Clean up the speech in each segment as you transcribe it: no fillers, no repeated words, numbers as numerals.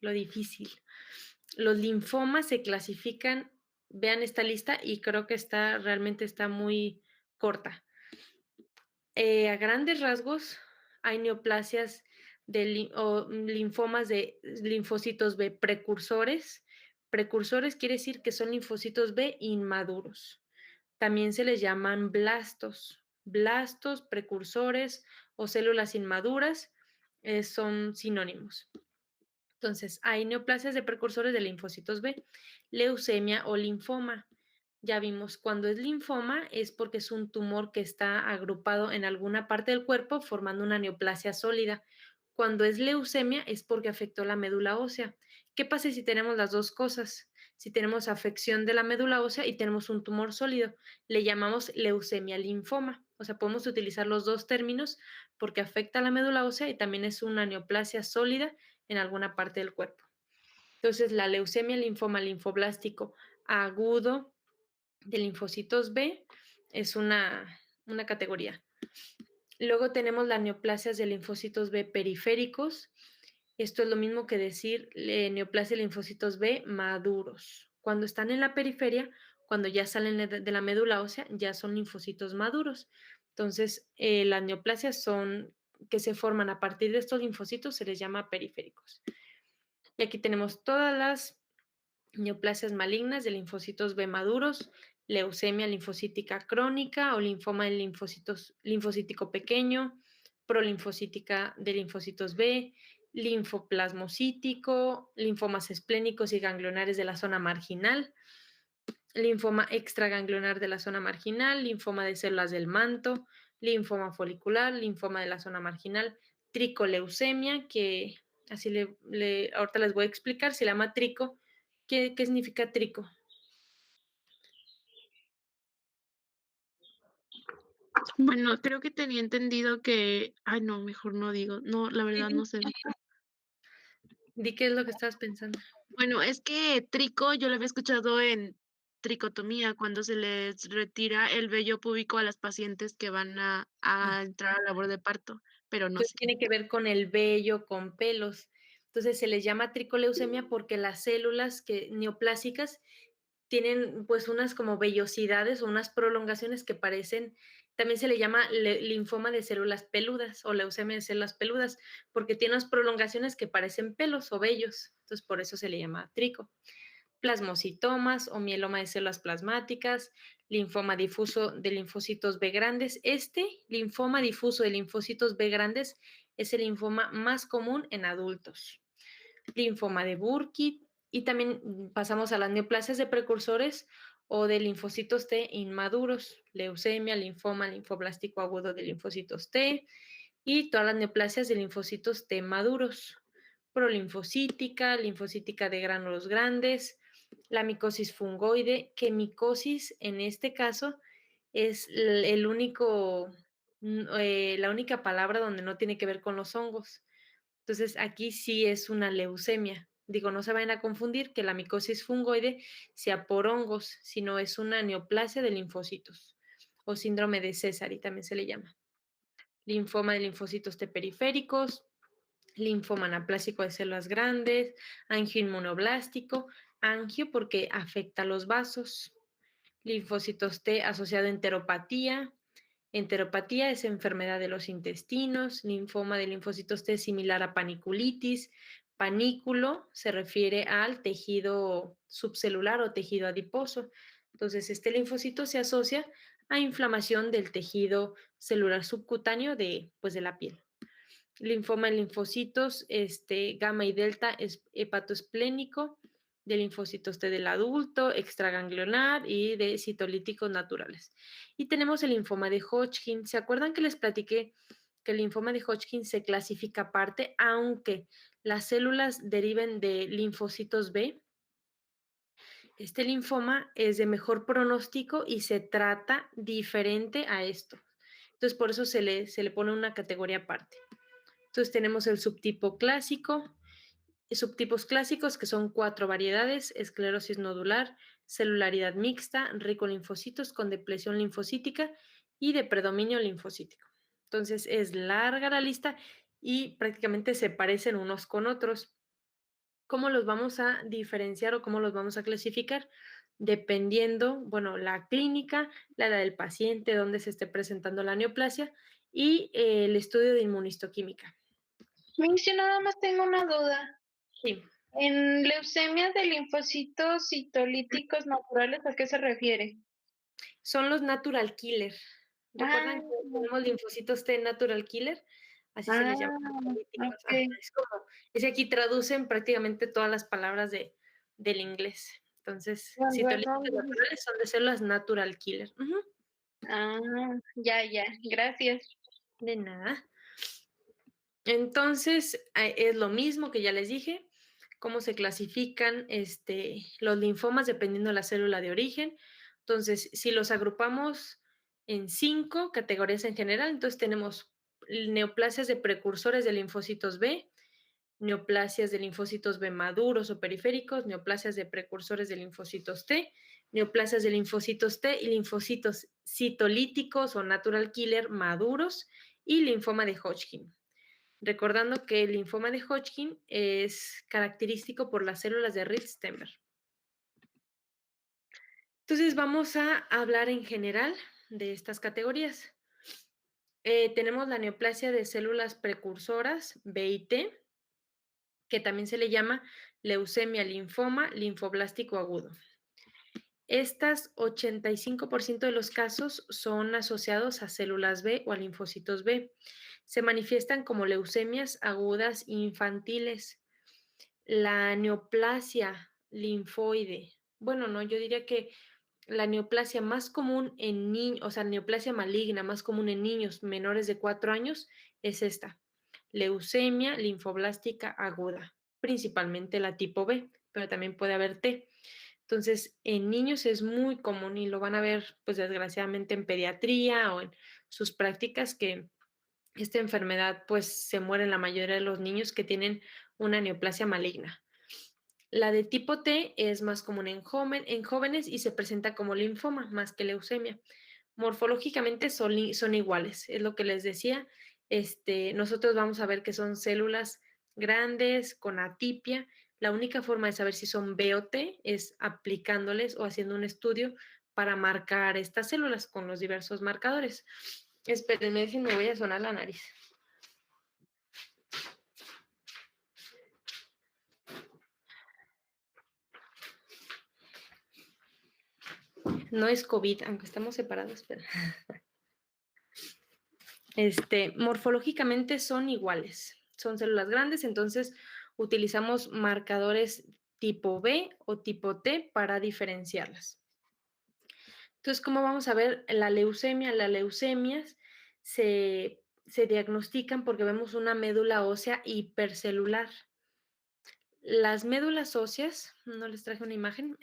lo difícil. Los linfomas se clasifican, vean esta lista y creo que realmente está muy corta. A grandes rasgos, hay neoplasias o linfomas de linfocitos B precursores. Precursores quiere decir que son linfocitos B inmaduros. También se les llaman blastos. Blastos, precursores o células inmaduras son sinónimos. Entonces, hay neoplasias de precursores de linfocitos B, leucemia o linfoma. Ya vimos, cuando es linfoma es porque es un tumor que está agrupado en alguna parte del cuerpo formando una neoplasia sólida. Cuando es leucemia es porque afectó la médula ósea. ¿Qué pasa si tenemos las dos cosas? Si tenemos afección de la médula ósea y tenemos un tumor sólido, le llamamos leucemia linfoma. O sea, podemos utilizar los dos términos porque afecta a la médula ósea y también es una neoplasia sólida en alguna parte del cuerpo. Entonces, la leucemia linfoma linfoblástico agudo de linfocitos B es una categoría. Luego tenemos las neoplasias de linfocitos B periféricos. Esto es lo mismo que decir neoplasia de linfocitos B maduros. Cuando están en la periferia, cuando ya salen de la médula ósea, ya son linfocitos maduros. Entonces, las neoplasias que se forman a partir de estos linfocitos se les llama periféricos. Y aquí tenemos todas las neoplasias malignas de linfocitos B maduros, leucemia linfocítica crónica o linfoma de linfocítico pequeño, prolinfocítica de linfocitos B, linfoplasmocítico, linfomas esplénicos y ganglionares de la zona marginal, linfoma extraganglionar de la zona marginal, linfoma de células del manto, linfoma folicular, linfoma de la zona marginal, tricoleucemia, que así ahorita les voy a explicar, se llama trico. ¿Qué significa trico? Bueno, creo que tenía entendido que ay, no, mejor no digo. No, la Sí, verdad dime. no sé. Di qué es lo que estabas pensando. Bueno, es que trico yo lo había escuchado en tricotomía, cuando se les retira el vello púbico a las pacientes que van a entrar a labor de parto, pero no Entonces, sé. tiene que ver con el vello, con pelos. Entonces, se les llama tricoleucemia porque las células neoplásicas tienen, pues, unas como vellosidades o unas prolongaciones que parecen también se le llama linfoma de células peludas o leucemia de células peludas, porque tiene unas prolongaciones que parecen pelos o vellos. Entonces, por eso se le llama trico. Plasmocitomas o mieloma de células plasmáticas, linfoma difuso de linfocitos B grandes. Este linfoma difuso de linfocitos B grandes es el linfoma más común en adultos. Linfoma de Burkitt y también pasamos a las neoplasias de precursores o de linfocitos T inmaduros, leucemia, linfoma linfoblástico agudo de linfocitos T y todas las neoplasias de linfocitos T maduros, prolinfocítica, linfocítica de gránulos grandes, la micosis fungoide, que micosis en este caso es la única palabra donde no tiene que ver con los hongos. Entonces, aquí sí es una leucemia. Digo, no se vayan a confundir que la micosis fungoide sea por hongos, sino es una neoplasia de linfocitos o síndrome de Sézary también se le llama. Linfoma de linfocitos T periféricos, linfoma anaplásico de células grandes, angio inmunoblástico, angio porque afecta los vasos, linfocitos T asociado a enteropatía. Enteropatía es enfermedad de los intestinos, linfoma de linfocitos T similar a paniculitis. Panículo se refiere al tejido subcelular o tejido adiposo. Entonces, este linfocito se asocia a inflamación del tejido celular subcutáneo pues, de la piel. Linfoma en linfocitos gamma y delta es hepatoesplénico, de linfocitos T del adulto, extraganglionar y de citolíticos naturales. Y tenemos el linfoma de Hodgkin. ¿Se acuerdan que les platiqué que el linfoma de Hodgkin se clasifica aparte, aunque las células deriven de linfocitos B? Este linfoma es de mejor pronóstico y se trata diferente a esto. Entonces, por eso se le pone una categoría aparte. Entonces tenemos el subtipo clásico, subtipos clásicos que son 4 variedades: esclerosis nodular, celularidad mixta, rico linfocitos con depresión linfocítica y de predominio linfocítico. Entonces es larga la lista y prácticamente se parecen unos con otros. ¿Cómo los vamos a diferenciar o cómo los vamos a clasificar? Dependiendo, bueno, la clínica, la edad del paciente, dónde se esté presentando la neoplasia y el estudio de inmunistoquímica. Miss, yo nada más tengo una duda. Sí. En leucemia de linfocitos citolíticos naturales, ¿a qué se refiere? Son los natural killer. Ah, ¿Recuerdan que tenemos linfocitos T natural killer? Así se les llama, ah, políticos. Ajá, okey. es que aquí traducen prácticamente todas las palabras del inglés. Entonces, Con razón, citolíticos naturales son de células natural killer. Ujú, ya, ya, gracias. de nada. Entonces, es lo mismo que ya les dije, cómo se clasifican, los linfomas dependiendo de la célula de origen. Entonces, si los agrupamos en 5 categorías en general, entonces tenemos neoplasias de precursores de linfocitos B, neoplasias de linfocitos B maduros o periféricos, neoplasias de precursores de linfocitos T, neoplasias de linfocitos T y linfocitos citolíticos o natural killer maduros y linfoma de Hodgkin. Recordando que el linfoma de Hodgkin es característico por las células de Ritz-Stenberg. Entonces, vamos a hablar en general de estas categorías. Tenemos la neoplasia de células precursoras B y T, que también se le llama leucemia linfoma linfoblástico agudo. Estas 85% de los casos son asociados a células B o a linfocitos B. Se manifiestan como leucemias agudas infantiles. La neoplasia linfoide. Bueno, no, yo diría que la neoplasia más común en niños, o sea, neoplasia maligna más común en niños menores de 4 años es esta, leucemia linfoblástica aguda, principalmente la tipo B, pero también puede haber T. Entonces, en niños es muy común y lo van a ver, pues desgraciadamente en pediatría o en sus prácticas que esta enfermedad, pues se muere en la mayoría de los niños que tienen una neoplasia maligna. La de tipo T es más común en jóvenes y se presenta como linfoma más que leucemia. Morfológicamente son iguales, es lo que les decía. Nosotros vamos a ver que son células grandes con atipia. La única forma de saber si son B o T es aplicándoles o haciendo un estudio para marcar estas células con los diversos marcadores. Espérenme, me voy a sonar la nariz. No es COVID, aunque estamos separados, pero morfológicamente son iguales, son células grandes, entonces utilizamos marcadores tipo B o tipo T para diferenciarlas. Entonces, ¿cómo vamos a ver la leucemia? Las leucemias se diagnostican porque vemos una médula ósea hipercelular. Las médulas óseas, no les traje una imagen,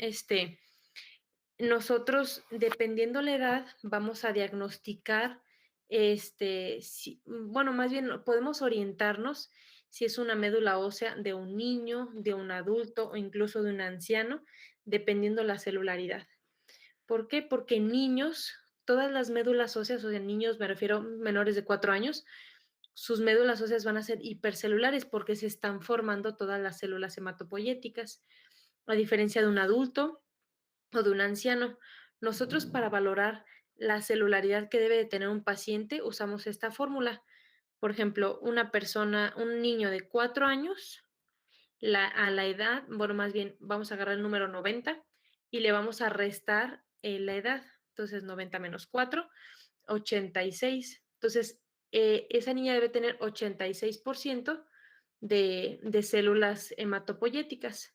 nosotros, dependiendo la edad, vamos a diagnosticar, bueno, más bien podemos orientarnos si es una médula ósea de un niño, de un adulto o incluso de un anciano, dependiendo la celularidad. ¿Por qué? Porque en niños, todas las médulas óseas, o sea, en niños me refiero menores de 4 años, sus médulas óseas van a ser hipercelulares porque se están formando todas las células hematopoyéticas. A diferencia de un adulto, o de un anciano. Nosotros para valorar la celularidad que debe de tener un paciente usamos esta fórmula. Por ejemplo, una persona, un niño de 4 años, a la edad, bueno, más bien vamos a agarrar el número 90 y le vamos a restar la edad. Entonces, 90 menos 4, 86. Entonces, esa niña debe tener 86% de células hematopoyéticas.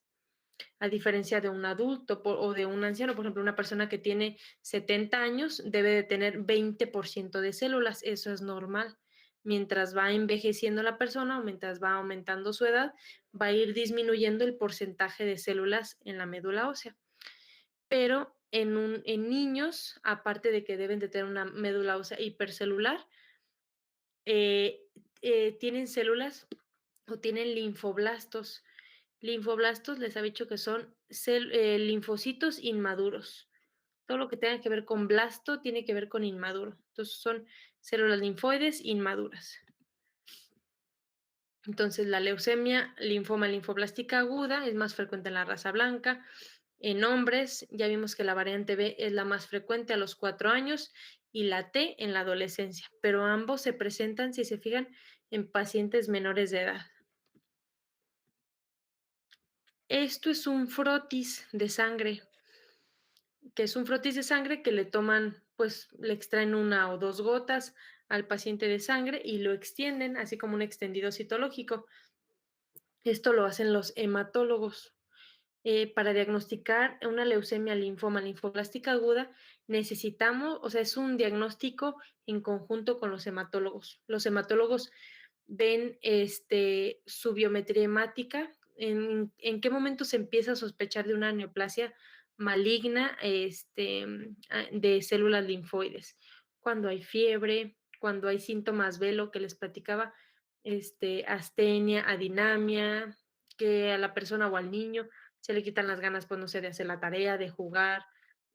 A diferencia de un adulto o de un anciano, por ejemplo, una persona que tiene 70 años debe de tener 20% de células, eso es normal. Mientras va envejeciendo la persona o mientras va aumentando su edad, va a ir disminuyendo el porcentaje de células en la médula ósea. Pero en niños, aparte de que deben de tener una médula ósea hipercelular, eh, tienen células o tienen linfoblastos. Linfoblastos les había dicho que son linfocitos inmaduros. Todo lo que tenga que ver con blasto tiene que ver con inmaduro. Entonces son células linfoides inmaduras. Entonces, la leucemia, linfoma linfoblástica aguda es más frecuente en la raza blanca. En hombres, ya vimos que la variante B es la más frecuente a los 4 años y la T en la adolescencia, pero ambos se presentan, si se fijan, en pacientes menores de edad. Esto es un frotis de sangre, que es un frotis de sangre que le toman, pues le extraen 1 o 2 gotas al paciente de sangre y lo extienden, así como un extendido citológico. Esto lo hacen los hematólogos. Para diagnosticar una leucemia linfoma linfoblástica aguda, necesitamos, o sea, es un diagnóstico en conjunto con los hematólogos. Los hematólogos ven su biometría hemática, en qué momento se empieza a sospechar de una neoplasia maligna de células linfoides. Cuando hay fiebre, cuando hay síntomas velo que les platicaba, astenia, adinamia, que a la persona o al niño se le quitan las ganas, pues no sé, de hacer la tarea, de jugar.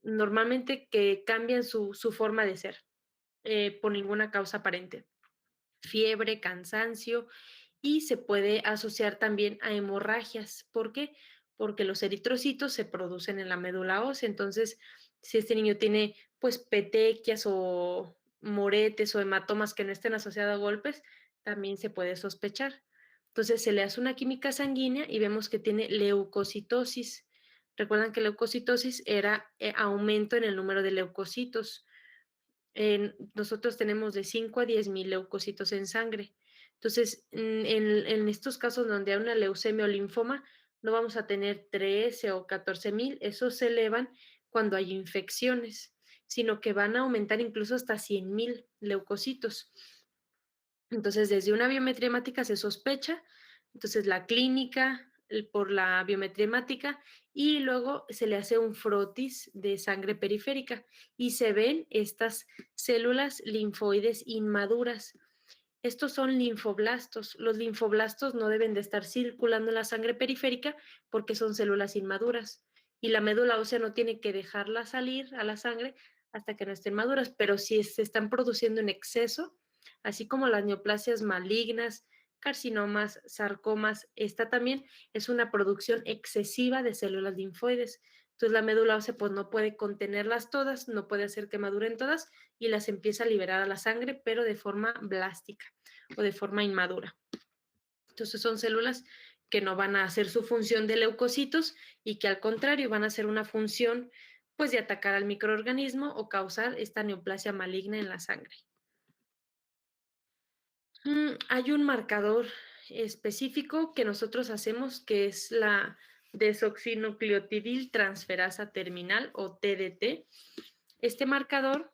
Normalmente que cambian su forma de ser por ninguna causa aparente. Fiebre, cansancio y se puede asociar también a hemorragias. ¿Por qué? Porque los eritrocitos se producen en la médula ósea. Entonces, si este niño tiene pues petequias o moretes o hematomas que no estén asociados a golpes, también se puede sospechar. Entonces, se le hace una química sanguínea y vemos que tiene leucocitosis. Recuerdan que leucocitosis era aumento en el número de leucocitos. Nosotros tenemos de 5 a 10,000 leucocitos en sangre. Entonces, en estos casos donde hay una leucemia o linfoma, no vamos a tener 13 o 14,000, esos se elevan cuando hay infecciones, sino que van a aumentar incluso hasta 100,000 leucocitos. Entonces, desde una biometría hemática se sospecha, entonces la clínica por la biometría hemática y luego se le hace un frotis de sangre periférica y se ven estas células linfoides inmaduras. Estos son linfoblastos. Los linfoblastos no deben de estar circulando en la sangre periférica porque son células inmaduras y la médula ósea no tiene que dejarla salir a la sangre hasta que no estén maduras, pero si se están produciendo en exceso, así como las neoplasias malignas, carcinomas, sarcomas, esta también es una producción excesiva de células linfoides. Entonces la médula ósea pues no puede contenerlas todas, no puede hacer que maduren todas y las empieza a liberar a la sangre, pero de forma blástica o de forma inmadura. Entonces son células que no van a hacer su función de leucocitos y que al contrario van a hacer una función pues de atacar al microorganismo o causar esta neoplasia maligna en la sangre. Hay un marcador específico que nosotros hacemos que es la desoxinucleotidil transferasa terminal o TDT. Este marcador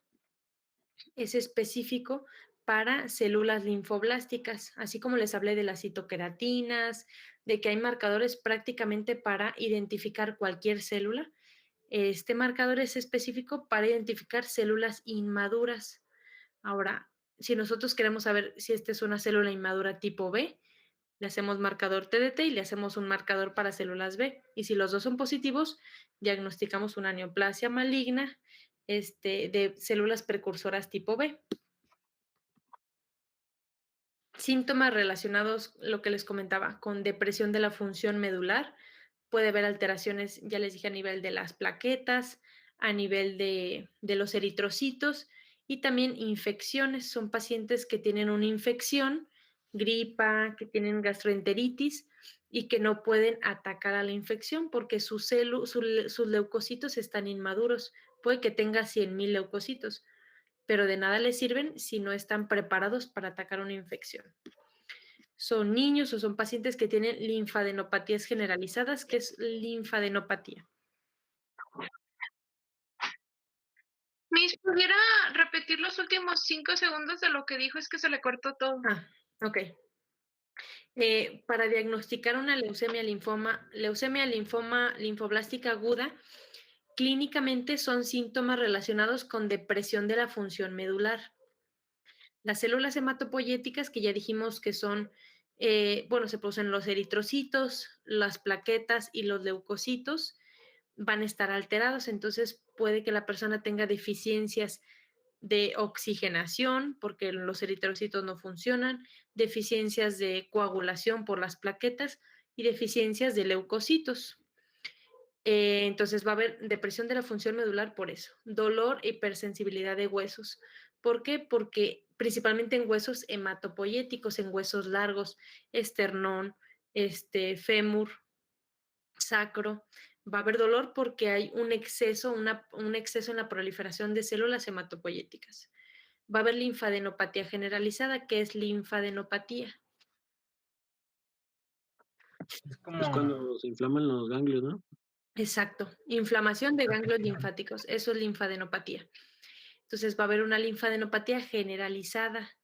es específico para células linfoblásticas, así como les hablé de las citoqueratinas, de que hay marcadores prácticamente para identificar cualquier célula. Este marcador es específico para identificar células inmaduras. Ahora, si nosotros queremos saber si esta es una célula inmadura tipo B, le hacemos marcador TDT y le hacemos un marcador para células B. Y si los dos son positivos, diagnosticamos una neoplasia maligna de células precursoras tipo B. Síntomas relacionados, lo que les comentaba, con depresión de la función medular. Puede haber alteraciones, ya les dije, a nivel de las plaquetas, a nivel de los eritrocitos y también infecciones. Son pacientes que tienen una infección, gripa, que tienen gastroenteritis y que no pueden atacar a la infección porque sus leucocitos están inmaduros. Puede que tenga 100,000 leucocitos, pero de nada les sirven si no están preparados para atacar una infección. Son niños o son pacientes que tienen linfadenopatías generalizadas. ¿Qué es linfadenopatía? Miss, ¿pudiera repetir los últimos 5 segundos de lo que dijo? Es que se le cortó todo. Ok. Para diagnosticar una leucemia linfoma linfoblástica aguda, clínicamente son síntomas relacionados con depresión de la función medular. Las células hematopoyéticas, que ya dijimos que son, se producen los eritrocitos, las plaquetas y los leucocitos, van a estar alterados, entonces puede que la persona tenga deficiencias de oxigenación, porque los eritrocitos no funcionan, deficiencias de coagulación por las plaquetas y deficiencias de leucocitos. Entonces va a haber depresión de la función medular por eso, dolor e hipersensibilidad de huesos. ¿Por qué? Porque principalmente en huesos hematopoyéticos, en huesos largos, esternón, fémur, sacro, va a haber dolor porque hay un exceso en la proliferación de células hematopoyéticas. Va a haber linfadenopatía generalizada. ¿Qué es linfadenopatía? Es Es como cuando se inflaman los ganglios, ¿no? Exacto, inflamación de ganglios afección. linfáticos, eso es linfadenopatía. Entonces va a haber una linfadenopatía generalizada.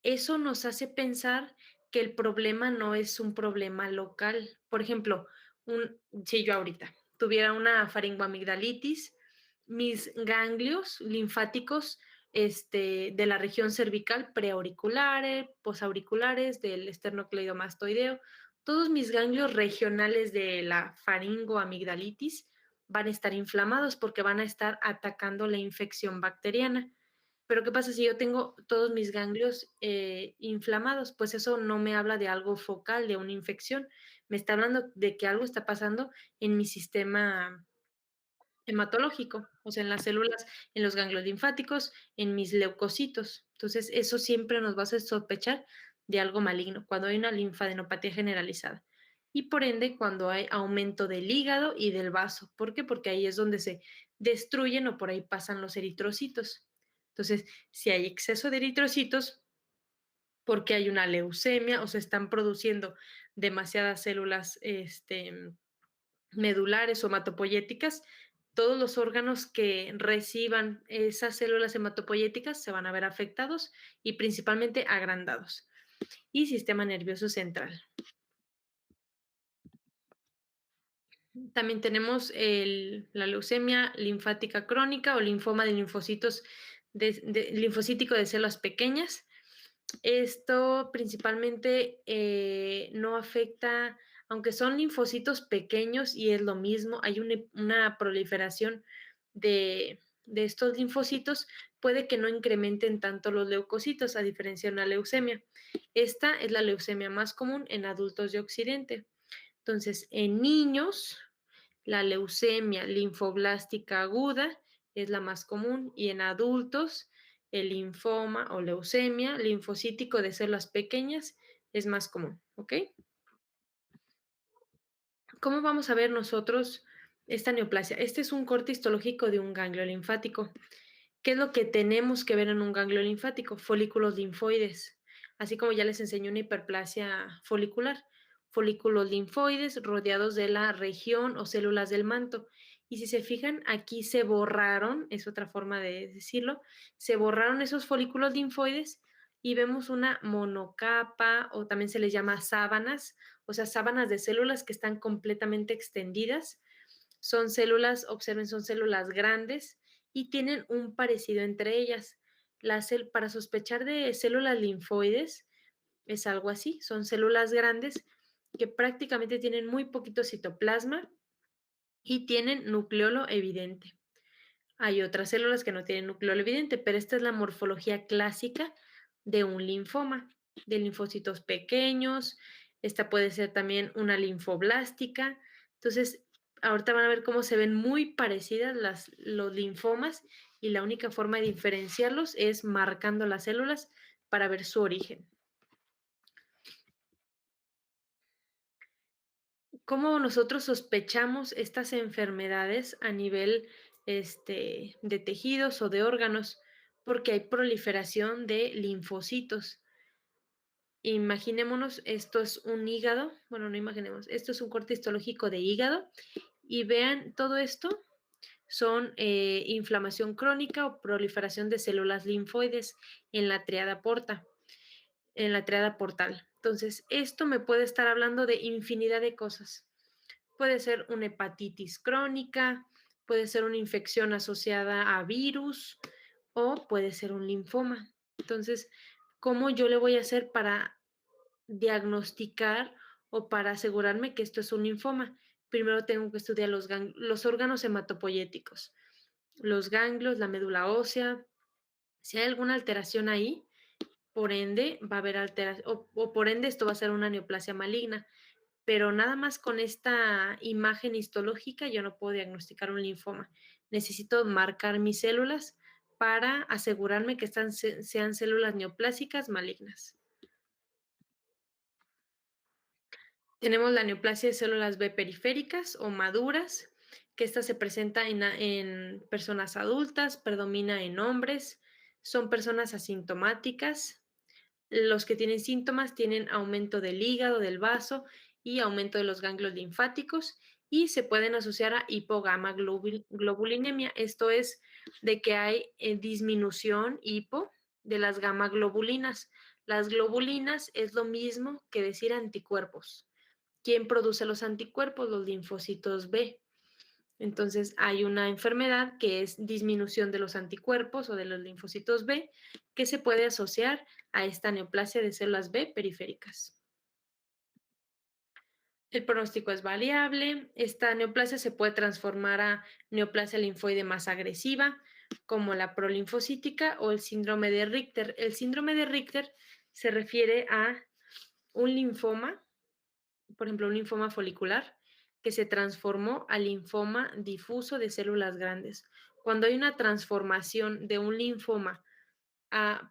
Eso nos hace pensar que el problema no es un problema local. Por ejemplo, si yo ahorita tuviera una faringoamigdalitis, mis ganglios linfáticos de la región cervical preauriculares, posauriculares, del esternocleidomastoideo, todos mis ganglios regionales de la faringoamigdalitis van a estar inflamados porque van a estar atacando la infección bacteriana. Pero ¿qué pasa si yo tengo todos mis ganglios inflamados? Pues eso no me habla de algo focal, de una infección. Me está hablando de que algo está pasando en mi sistema hematológico, o sea, en las células, en los ganglios linfáticos, en mis leucocitos. Entonces, eso siempre nos va a hacer sospechar de algo maligno, cuando hay una linfadenopatía generalizada. Y por ende, cuando hay aumento del hígado y del vaso. ¿Por qué? Porque ahí es donde se destruyen o por ahí pasan los eritrocitos. Entonces, si hay exceso de eritrocitos, porque hay una leucemia o se están produciendo demasiadas células medulares o hematopoyéticas, todos los órganos que reciban esas células hematopoyéticas se van a ver afectados y principalmente agrandados. Y sistema nervioso central. También tenemos la leucemia linfática crónica o linfoma de linfocitos linfocítico de células pequeñas. Esto principalmente no afecta, aunque son linfocitos pequeños y es lo mismo, hay una proliferación de estos linfocitos, puede que no incrementen tanto los leucocitos, a diferencia de una leucemia. Esta es la leucemia más común en adultos de Occidente. Entonces, en niños, la leucemia linfoblástica aguda es la más común y en adultos, el linfoma o leucemia linfocítico de células pequeñas es más común, ¿ok? ¿Cómo vamos a ver nosotros esta neoplasia? Este es un corte histológico de un ganglio linfático. ¿Qué es lo que tenemos que ver en un ganglio linfático? Folículos linfoides, así como ya les enseñé una hiperplasia folicular. Folículos linfoides rodeados de la región o células del manto. Y si se fijan, aquí se borraron, es otra forma de decirlo, se borraron esos folículos linfoides y vemos una monocapa o también se les llama sábanas, o sea, sábanas de células que están completamente extendidas. Son células, observen, son células grandes y tienen un parecido entre ellas. Para sospechar de células linfoides es algo así, son células grandes que prácticamente tienen muy poquito citoplasma y tienen nucleolo evidente. Hay otras células que no tienen núcleo evidente, pero esta es la morfología clásica de un linfoma, de linfocitos pequeños. Esta puede ser también una linfoblástica. Entonces, ahorita van a ver cómo se ven muy parecidas los linfomas y la única forma de diferenciarlos es marcando las células para ver su origen. ¿Cómo nosotros sospechamos estas enfermedades a nivel de tejidos o de órganos? Porque hay proliferación de linfocitos. Imaginémonos, esto es un hígado, bueno, no imaginemos, esto es un corte histológico de hígado y vean todo esto son inflamación crónica o proliferación de células linfoides en la triada porta, en la triada portal. Entonces, esto me puede estar hablando de infinidad de cosas. Puede ser una hepatitis crónica, puede ser una infección asociada a virus o puede ser un linfoma. Entonces, ¿cómo yo le voy a hacer para diagnosticar o para asegurarme que esto es un linfoma? Primero tengo que estudiar los órganos hematopoyéticos, los ganglios, la médula ósea, Si hay alguna alteración ahí, por ende va a haber alteración, o por ende esto va a ser una neoplasia maligna, pero nada más con esta imagen histológica yo no puedo diagnosticar un linfoma. Necesito marcar mis células para asegurarme que sean células neoplásicas malignas. Tenemos la neoplasia de células B periféricas o maduras, que esta se presenta en personas adultas, predomina en hombres, son personas asintomáticas. Los que tienen síntomas tienen aumento del hígado, del vaso y aumento de los ganglios linfáticos y se pueden asociar a hipogama-globulinemia. Esto es de que hay disminución hipo de las gamma globulinas. Las globulinas es lo mismo que decir anticuerpos. ¿Quién produce los anticuerpos? Los linfocitos B. Entonces hay una enfermedad que es disminución de los anticuerpos o de los linfocitos B que se puede asociar a esta neoplasia de células B periféricas. El pronóstico es variable. Esta neoplasia se puede transformar a neoplasia linfoide más agresiva, como la prolinfocítica o el síndrome de Richter. El síndrome de Richter se refiere a un linfoma, por ejemplo, un linfoma folicular, que se transformó a linfoma difuso de células grandes. Cuando hay una transformación de un linfoma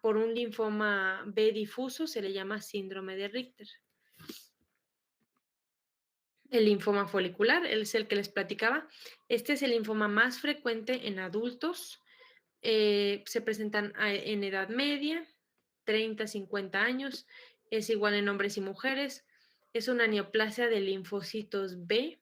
por un linfoma B difuso, se le llama síndrome de Richter. El linfoma folicular es el que les platicaba. Este es el linfoma más frecuente en adultos. Se presentan en edad media, 30, 50 años. Es igual en hombres y mujeres. Es una neoplasia de linfocitos B.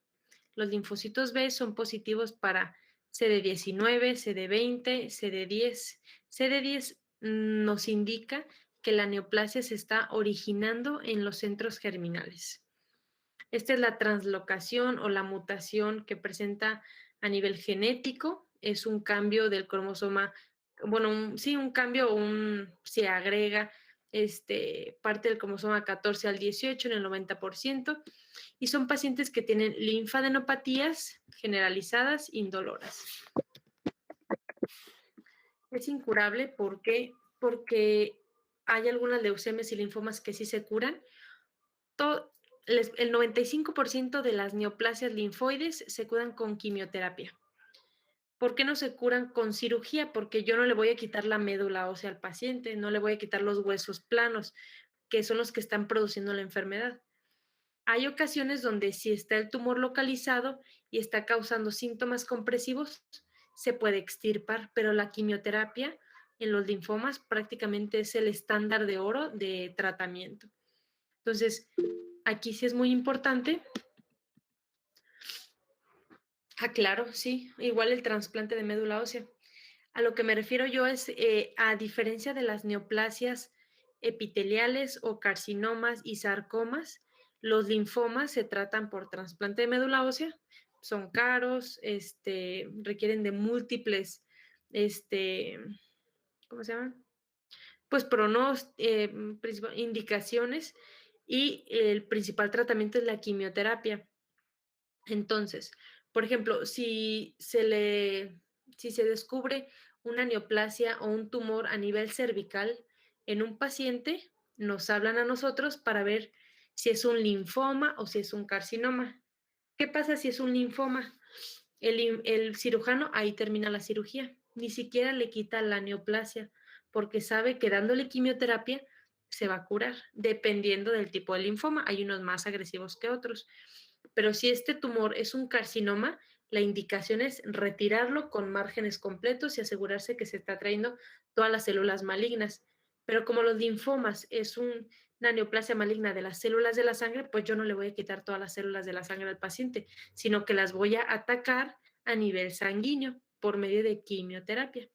Los linfocitos B son positivos para CD19, CD20, CD10. CD10 nos indica que la neoplasia se está originando en los centros germinales. Esta es la translocación o la mutación que presenta a nivel genético. Es un cambio del cromosoma, bueno, un cambio, se agrega parte del cromosoma 14 al 18 en el 90%, y son pacientes que tienen linfadenopatías generalizadas indoloras. Es incurable porque hay algunas leucemias y linfomas que sí se curan. El 95% de las neoplasias linfoides se curan con quimioterapia. ¿Por qué no se curan con cirugía? Porque yo no le voy a quitar la médula ósea al paciente, no le voy a quitar los huesos planos, que son los que están produciendo la enfermedad. Hay ocasiones donde si está el tumor localizado y está causando síntomas compresivos, se puede extirpar, pero la quimioterapia en los linfomas prácticamente es el estándar de oro de tratamiento. Entonces, aquí sí es muy importante. Claro, sí, igual el trasplante de médula ósea. A lo que me refiero yo es, a diferencia de las neoplasias epiteliales o carcinomas y sarcomas, los linfomas se tratan por trasplante de médula ósea, son caros, requieren de múltiples, ¿cómo se llaman? Pues indicaciones, y el principal tratamiento es la quimioterapia. Entonces, por ejemplo, si se descubre una neoplasia o un tumor a nivel cervical en un paciente, nos hablan a nosotros para ver si es un linfoma o si es un carcinoma. ¿Qué pasa si es un linfoma? El cirujano ahí termina la cirugía, ni siquiera le quita la neoplasia, porque sabe que dándole quimioterapia se va a curar, dependiendo del tipo de linfoma. Hay unos más agresivos que otros. Pero si este tumor es un carcinoma, la indicación es retirarlo con márgenes completos y asegurarse que se está trayendo todas las células malignas. Pero como los linfomas es una neoplasia maligna de las células de la sangre, pues yo no le voy a quitar todas las células de la sangre al paciente, sino que las voy a atacar a nivel sanguíneo por medio de quimioterapia.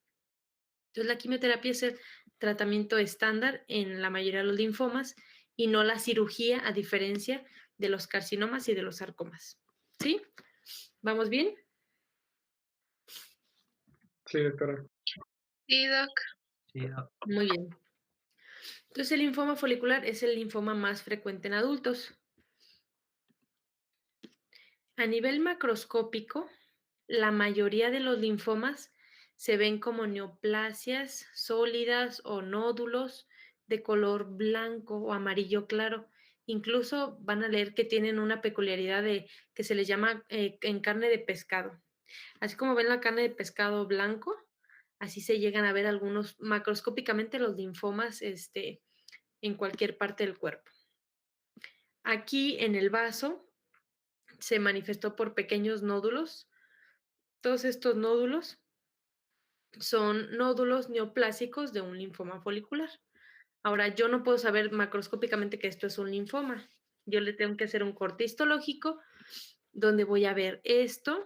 Entonces, la quimioterapia es el tratamiento estándar en la mayoría de los linfomas y no la cirugía, a diferencia de los carcinomas y de los sarcomas. ¿Sí? ¿Vamos bien? Sí, doctora. Sí, Doc. Sí, no. Muy bien. Entonces, el linfoma folicular es el linfoma más frecuente en adultos. A nivel macroscópico, la mayoría de los linfomas se ven como neoplasias sólidas o nódulos de color blanco o amarillo claro. Incluso van a leer que tienen una peculiaridad de que se les llama en carne de pescado. Así como ven la carne de pescado blanco, así se llegan a ver algunos macroscópicamente los linfomas en cualquier parte del cuerpo. Aquí en el vaso se manifestó por pequeños nódulos. Todos estos nódulos son nódulos neoplásicos de un linfoma folicular. Ahora, yo no puedo saber macroscópicamente que esto es un linfoma. Yo le tengo que hacer un corte histológico donde voy a ver esto.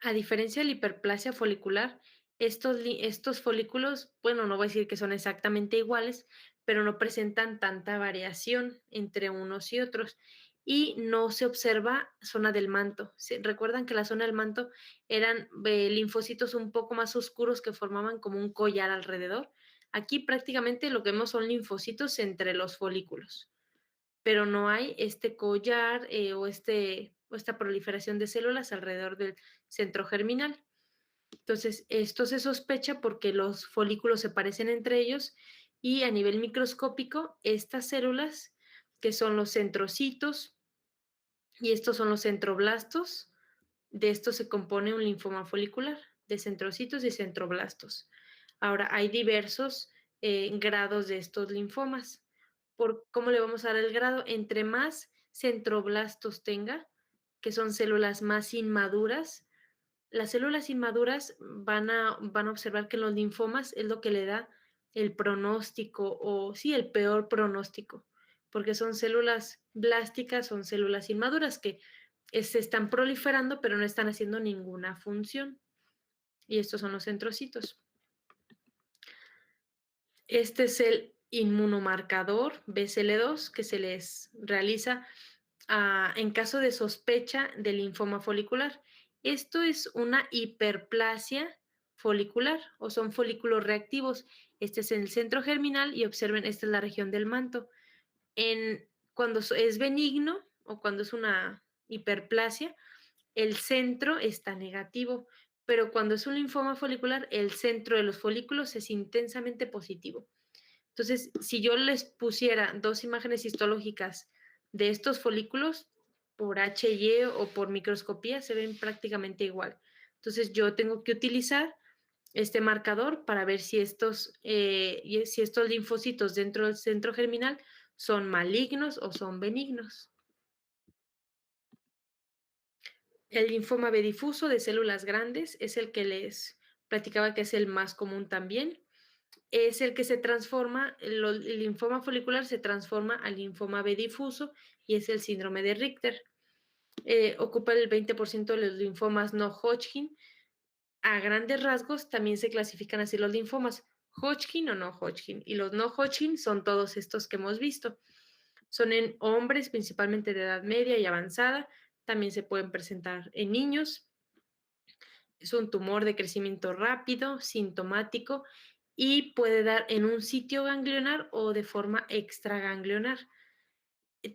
A diferencia de la hiperplasia folicular, estos folículos, bueno, no voy a decir que son exactamente iguales, pero no presentan tanta variación entre unos y otros. Y no se observa zona del manto. Recuerdan que la zona del manto eran linfocitos un poco más oscuros que formaban como un collar alrededor. Aquí prácticamente lo que vemos son linfocitos entre los folículos, pero no hay este collar o esta proliferación de células alrededor del centro germinal. Entonces, esto se sospecha porque los folículos se parecen entre ellos y a nivel microscópico, estas células, que son los centrocitos y estos son los centroblastos, de esto se compone un linfoma folicular, de centrocitos y centroblastos. Ahora, hay diversos grados de estos linfomas. ¿Cómo le vamos a dar el grado? Entre más centroblastos tenga, que son células más inmaduras, las células inmaduras van a observar que en los linfomas es lo que le da el pronóstico o sí, el peor pronóstico, porque son células blásticas, son células inmaduras que se están proliferando, pero no están haciendo ninguna función. Y estos son los centrocitos. Este es el inmunomarcador BCL2 que se les realiza en caso de sospecha de linfoma folicular. Esto es una hiperplasia folicular o son folículos reactivos. Este es en el centro germinal y observen, esta es la región del manto. Cuando es benigno o cuando es una hiperplasia, el centro está negativo, pero cuando es un linfoma folicular, el centro de los folículos es intensamente positivo. Entonces, si yo les pusiera dos imágenes histológicas de estos folículos por HY o por microscopía, se ven prácticamente igual. Entonces, yo tengo que utilizar este marcador para ver si estos linfocitos dentro del centro germinal son malignos o son benignos. El linfoma B difuso de células grandes es el que les platicaba que es el más común también. Es el que se transforma, el linfoma folicular se transforma al linfoma B difuso y es el síndrome de Richter. Ocupa el 20% de los linfomas no Hodgkin. A grandes rasgos también se clasifican así los linfomas, Hodgkin o no Hodgkin. Y los no Hodgkin son todos estos que hemos visto. Son en hombres, principalmente de edad media y avanzada. También se pueden presentar en niños. Es un tumor de crecimiento rápido, sintomático y puede dar en un sitio ganglionar o de forma extraganglionar.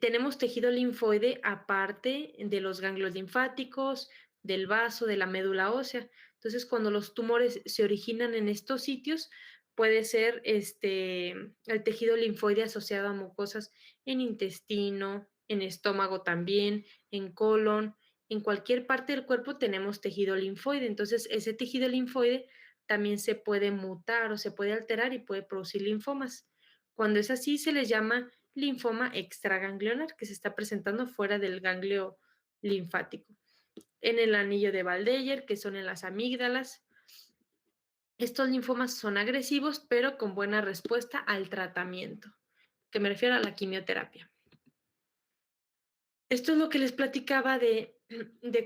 Tenemos tejido linfoide aparte de los ganglios linfáticos, del vaso, de la médula ósea. Entonces, cuando los tumores se originan en estos sitios, puede ser el tejido linfoide asociado a mucosas en intestino, en estómago también, en colon, en cualquier parte del cuerpo tenemos tejido linfoide. Entonces, ese tejido linfoide también se puede mutar o se puede alterar y puede producir linfomas. Cuando es así, se les llama linfoma extraganglionar, que se está presentando fuera del ganglio linfático. En el anillo de Waldeyer, que son en las amígdalas. Estos linfomas son agresivos, pero con buena respuesta al tratamiento, que me refiero a la quimioterapia. Esto es lo que les platicaba de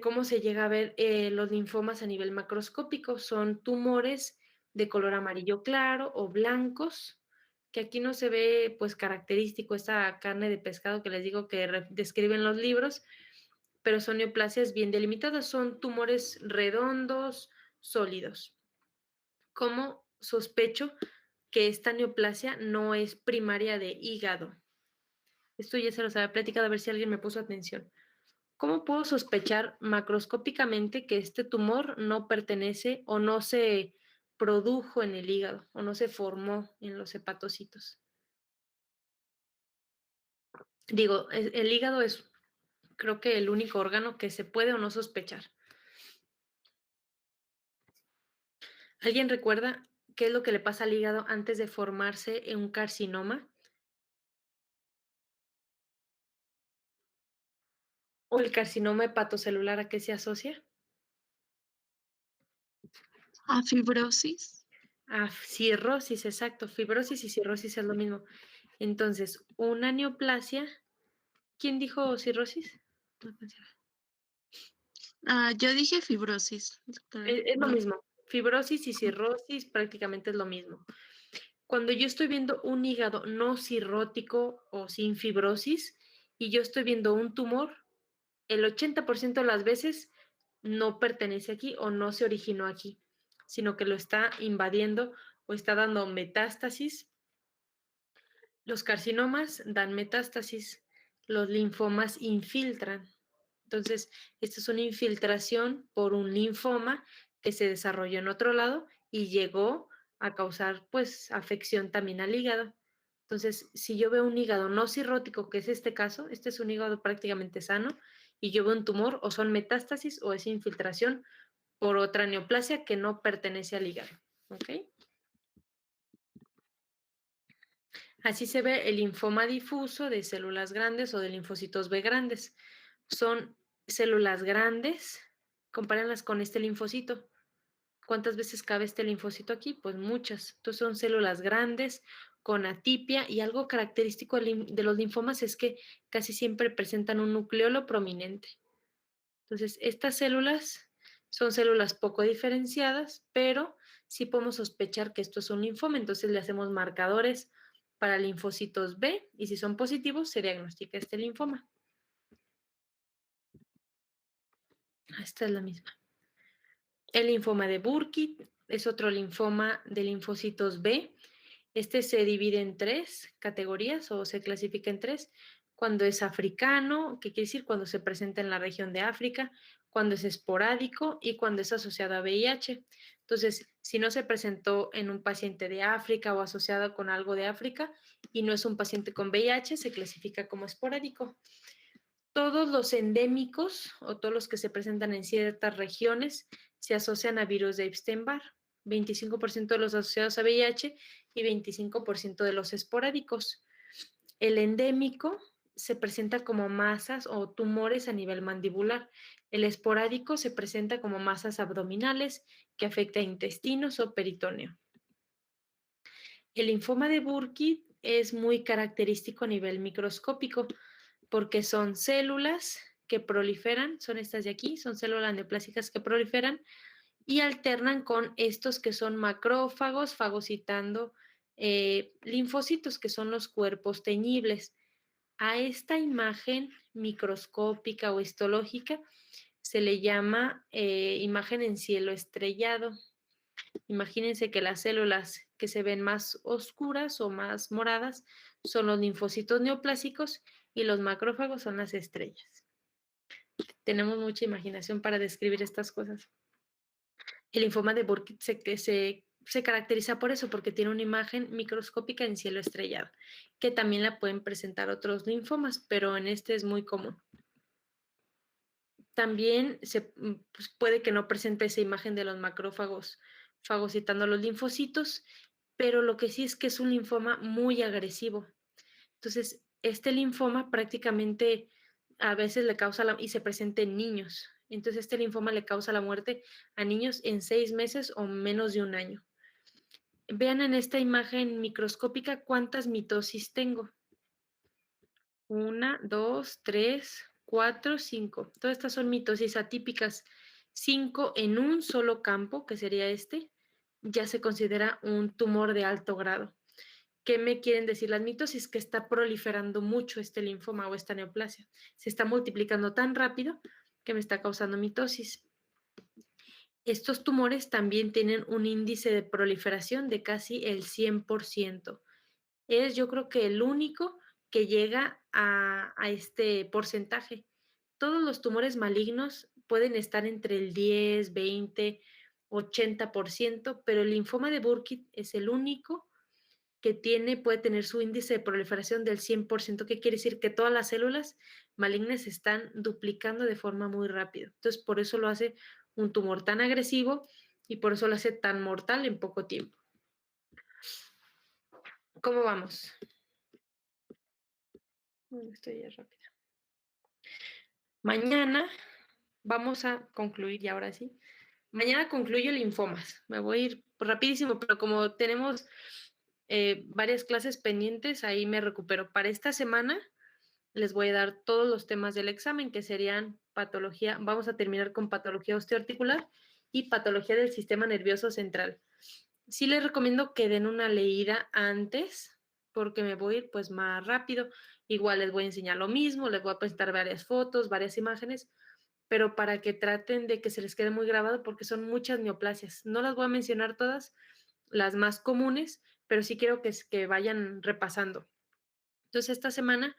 cómo se llega a ver los linfomas a nivel macroscópico. Son tumores de color amarillo claro o blancos, que aquí no se ve pues característico esta carne de pescado que les digo que describen los libros, pero son neoplasias bien delimitadas, son tumores redondos, sólidos. ¿Cómo sospecho que esta neoplasia no es primaria de hígado? Esto ya se los había platicado, a ver si alguien me puso atención. ¿Cómo puedo sospechar macroscópicamente que este tumor no pertenece o no se produjo en el hígado o no se formó en los hepatocitos? Digo, el hígado es, creo que el único órgano que se puede o no sospechar. ¿Alguien recuerda qué es lo que le pasa al hígado antes de formarse en un carcinoma? ¿O el carcinoma hepatocelular a qué se asocia? ¿A fibrosis? A cirrosis, exacto. Fibrosis y cirrosis es lo mismo. Entonces, una neoplasia, ¿quién dijo cirrosis? No pensé. Yo dije fibrosis, doctora. Es lo No. mismo. Fibrosis y cirrosis prácticamente es lo mismo. Cuando yo estoy viendo un hígado no cirrótico o sin fibrosis y yo estoy viendo un tumor, el 80% de las veces no pertenece aquí o no se originó aquí, sino que lo está invadiendo o está dando metástasis. Los carcinomas dan metástasis, los linfomas infiltran. Entonces, esta es una infiltración por un linfoma que se desarrolló en otro lado y llegó a causar, pues, afección también al hígado. Entonces, si yo veo un hígado no cirrótico, que es este caso, este es un hígado prácticamente sano, y yo veo un tumor, o son metástasis o es infiltración por otra neoplasia que no pertenece al hígado. ¿Ok? Así se ve el linfoma difuso de células grandes o de linfocitos B grandes. Son células grandes, compárenlas con este linfocito. ¿Cuántas veces cabe este linfocito aquí? Pues muchas. Entonces son células grandes con atipia y algo característico de los linfomas es que casi siempre presentan un nucleolo prominente. Entonces, estas células son células poco diferenciadas, pero sí podemos sospechar que esto es un linfoma, entonces le hacemos marcadores para linfocitos B y si son positivos se diagnostica este linfoma. Esta es la misma. El linfoma de Burkitt es otro linfoma de linfocitos B. Este se divide en 3 categorías o se clasifica en 3. Cuando es africano, que quiere decir cuando se presenta en la región de África, cuando es esporádico y cuando es asociado a VIH. Entonces, si no se presentó en un paciente de África o asociado con algo de África y no es un paciente con VIH, se clasifica como esporádico. Todos los endémicos o todos los que se presentan en ciertas regiones se asocian a virus de Epstein-Barr. 25% de los asociados a VIH y 25% de los esporádicos. El endémico se presenta como masas o tumores a nivel mandibular. El esporádico se presenta como masas abdominales que afecta a intestinos o peritoneo. El linfoma de Burkitt es muy característico a nivel microscópico porque son células que proliferan, son estas de aquí, son células neoplásicas que proliferan y alternan con estos que son macrófagos, fagocitando linfocitos, que son los cuerpos teñibles. A esta imagen microscópica o histológica se le llama imagen en cielo estrellado. Imagínense que las células que se ven más oscuras o más moradas son los linfocitos neoplásicos y los macrófagos son las estrellas. Tenemos mucha imaginación para describir estas cosas. El linfoma de Burkitt se caracteriza por eso, porque tiene una imagen microscópica en cielo estrellado, que también la pueden presentar otros linfomas, pero en este es muy común. También pues puede que no presente esa imagen de los macrófagos fagocitando los linfocitos, pero lo que sí es que es un linfoma muy agresivo. Entonces, este linfoma prácticamente a veces le causa y se presenta en niños. Entonces, este linfoma le causa la muerte a niños en 6 meses o menos de un año. Vean en esta imagen microscópica cuántas mitosis tengo. 1, 2, 3, 4, 5. Todas estas son mitosis atípicas. 5 en un solo campo, que sería este, ya se considera un tumor de alto grado. ¿Qué me quieren decir las mitosis? Que está proliferando mucho este linfoma o esta neoplasia. Se está multiplicando tan rápido que me está causando mitosis. Estos tumores también tienen un índice de proliferación de casi el 100%. Es yo creo que el único que llega a este porcentaje. todos los tumores malignos pueden estar entre el 10, 20, 80%, pero el linfoma de Burkitt es el único que puede tener su índice de proliferación del 100%. ¿Qué quiere decir? Que todas las células malignas se están duplicando de forma muy rápida. Entonces, por eso lo hace un tumor tan agresivo y por eso lo hace tan mortal en poco tiempo. ¿Cómo vamos? Estoy ya rápida. Mañana vamos a concluir, y ahora sí. Mañana concluyo linfomas. Me voy a ir rapidísimo, pero como tenemos varias clases pendientes, ahí me recupero. Para esta semana les voy a dar todos los temas del examen, que serían patología, vamos a terminar con patología osteoarticular y patología del sistema nervioso central. Sí les recomiendo que den una leída antes, porque me voy a ir pues más rápido. Igual les voy a enseñar lo mismo, les voy a presentar varias fotos, varias imágenes, pero para que traten de que se les quede muy grabado, porque son muchas neoplasias. No las voy a mencionar todas, las más comunes, pero sí quiero que vayan repasando. Entonces, esta semana,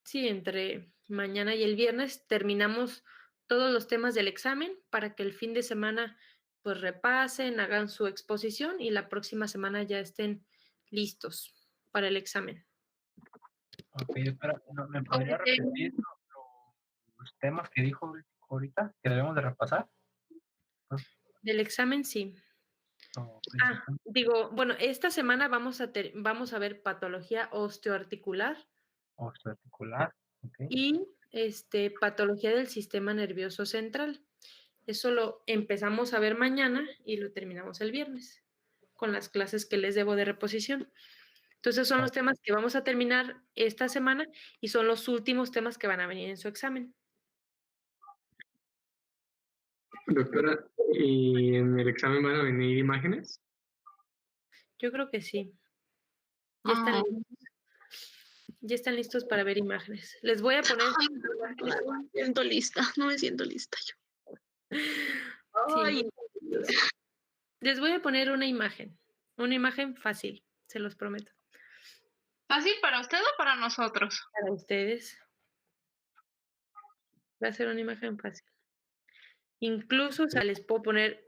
sí, entre mañana y el viernes, terminamos todos los temas del examen para que el fin de semana pues repasen, hagan su exposición y la próxima semana ya estén listos para el examen. Ok, espera, ¿me Ok. podría repetir los temas que dijo ahorita que debemos de repasar? Del examen, sí. Digo, bueno, esta semana vamos a ver patología osteoarticular Osteoarticular, ok. y patología del sistema nervioso central. Eso lo empezamos a ver mañana y lo terminamos el viernes con las clases que les debo de reposición. Entonces son los temas que vamos a terminar esta semana y son los últimos temas que van a venir en su examen. Doctora, ¿y en el examen van a venir imágenes? Yo creo que sí. Ya están listos. Ya están listos para ver imágenes. Les voy a poner. Ay, no me siento lista, no me siento lista yo. Ay. Sí. Les voy a poner una imagen fácil, se los prometo. ¿Fácil para usted o para nosotros? Para ustedes. Va a ser una imagen fácil. Incluso, o sea, les puedo poner